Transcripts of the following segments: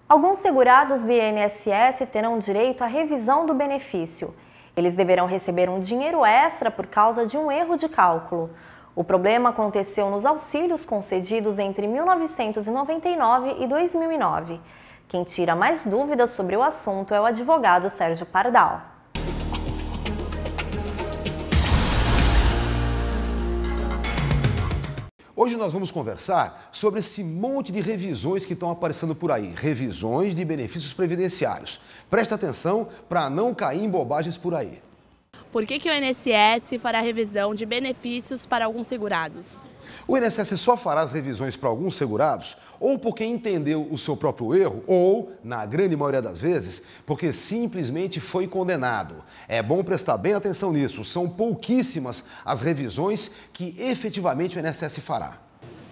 Alguns segurados via INSS terão direito à revisão do benefício. Eles deverão receber um dinheiro extra por causa de um erro de cálculo. O problema aconteceu nos auxílios concedidos entre 1999 e 2009. Quem tira mais dúvidas sobre o assunto é o advogado Sérgio Pardal. Hoje nós vamos conversar sobre esse monte de revisões que estão aparecendo por aí, revisões de benefícios previdenciários. Presta atenção para não cair em bobagens por aí. Por que o INSS fará revisão de benefícios para alguns segurados? O INSS só fará as revisões para alguns segurados ou porque entendeu o seu próprio erro ou, na grande maioria das vezes, porque simplesmente foi condenado. É bom prestar bem atenção nisso, são pouquíssimas as revisões que efetivamente o INSS fará.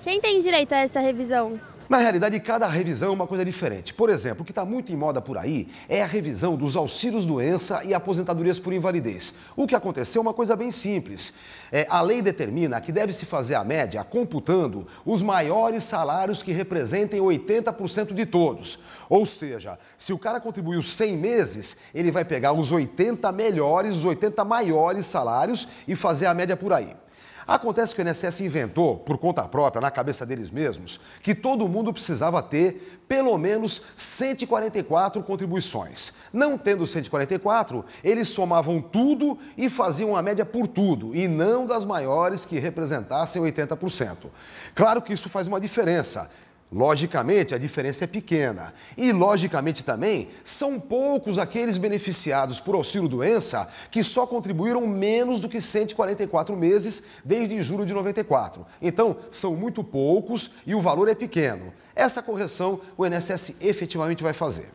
Quem tem direito a essa revisão? Na realidade, cada revisão é uma coisa diferente. Por exemplo, o que está muito em moda por aí é a revisão dos auxílios-doença e aposentadorias por invalidez. O que aconteceu é uma coisa bem simples. A lei determina que deve-se fazer a média computando os maiores salários que representem 80% de todos. Ou seja, se o cara contribuiu 100 meses, ele vai pegar os 80 melhores, os 80 maiores salários e fazer a média por aí. Acontece que o INSS inventou, por conta própria, na cabeça deles mesmos, que todo mundo precisava ter pelo menos 144 contribuições. Não tendo 144, eles somavam tudo e faziam a média por tudo, e não das maiores que representassem 80%. Claro que isso faz uma diferença. Logicamente, a diferença é pequena. E, logicamente, também, são poucos aqueles beneficiados por auxílio-doença que só contribuíram menos do que 144 meses desde julho de 94. Então, são muito poucos e o valor é pequeno. Essa correção o INSS efetivamente vai fazer.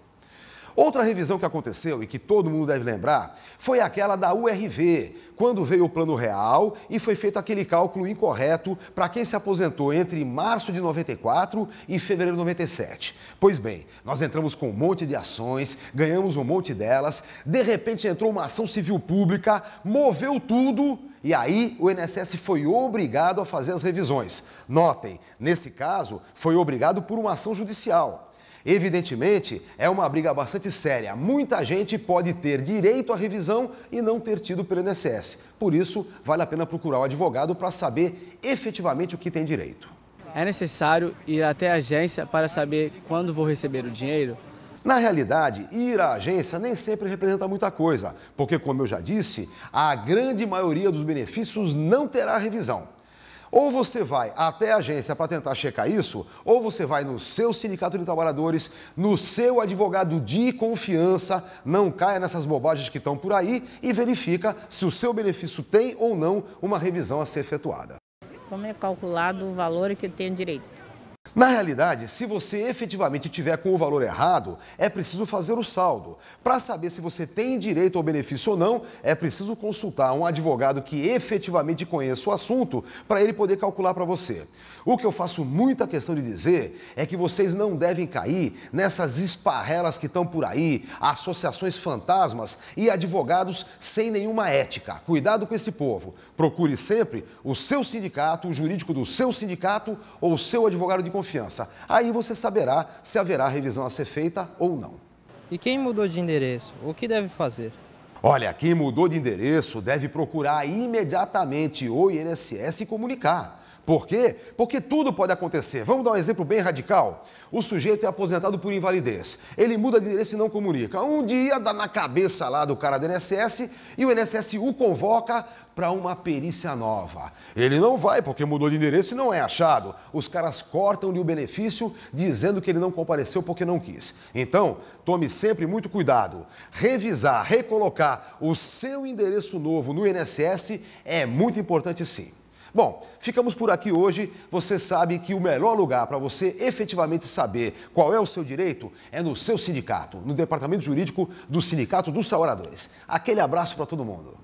Outra revisão que aconteceu e que todo mundo deve lembrar foi aquela da URV, quando veio o Plano Real e foi feito aquele cálculo incorreto para quem se aposentou entre março de 94 e fevereiro de 97. Pois bem, nós entramos com um monte de ações, ganhamos um monte delas, de repente entrou uma ação civil pública, moveu tudo e aí o INSS foi obrigado a fazer as revisões. Notem, nesse caso, foi obrigado por uma ação judicial. Evidentemente, é uma briga bastante séria. Muita gente pode ter direito à revisão e não ter tido pelo INSS. Por isso, vale a pena procurar o advogado para saber efetivamente o que tem direito. É necessário ir até a agência para saber quando vou receber o dinheiro? Na realidade, ir à agência nem sempre representa muita coisa, porque, como eu já disse, a grande maioria dos benefícios não terá revisão. Ou você vai até a agência para tentar checar isso, ou você vai no seu sindicato de trabalhadores, no seu advogado de confiança, não caia nessas bobagens que estão por aí e verifica se o seu benefício tem ou não uma revisão a ser efetuada. Como é calculado o valor que eu tenho direito? Na realidade, se você efetivamente tiver com o valor errado, é preciso fazer o saldo. Para saber se você tem direito ao benefício ou não, é preciso consultar um advogado que efetivamente conheça o assunto para ele poder calcular para você. O que eu faço muita questão de dizer é que vocês não devem cair nessas esparrelas que estão por aí, associações fantasmas e advogados sem nenhuma ética. Cuidado com esse povo. Procure sempre o seu sindicato, o jurídico do seu sindicato ou o seu advogado de confiança. Aí você saberá se haverá revisão a ser feita ou não. E quem mudou de endereço, o que deve fazer? Olha, quem mudou de endereço deve procurar imediatamente o INSS e comunicar. Por quê? Porque tudo pode acontecer. Vamos dar um exemplo bem radical? O sujeito é aposentado por invalidez. Ele muda de endereço e não comunica. Um dia dá na cabeça lá do cara do INSS e o INSS o convoca para uma perícia nova. Ele não vai porque mudou de endereço e não é achado. Os caras cortam-lhe o benefício dizendo que ele não compareceu porque não quis. Então, tome sempre muito cuidado. Revisar, recolocar o seu endereço novo no INSS é muito importante sim. Bom, ficamos por aqui hoje. Você sabe que o melhor lugar para você efetivamente saber qual é o seu direito é no seu sindicato, no departamento jurídico do Sindicato dos Trabalhadores. Aquele abraço para todo mundo.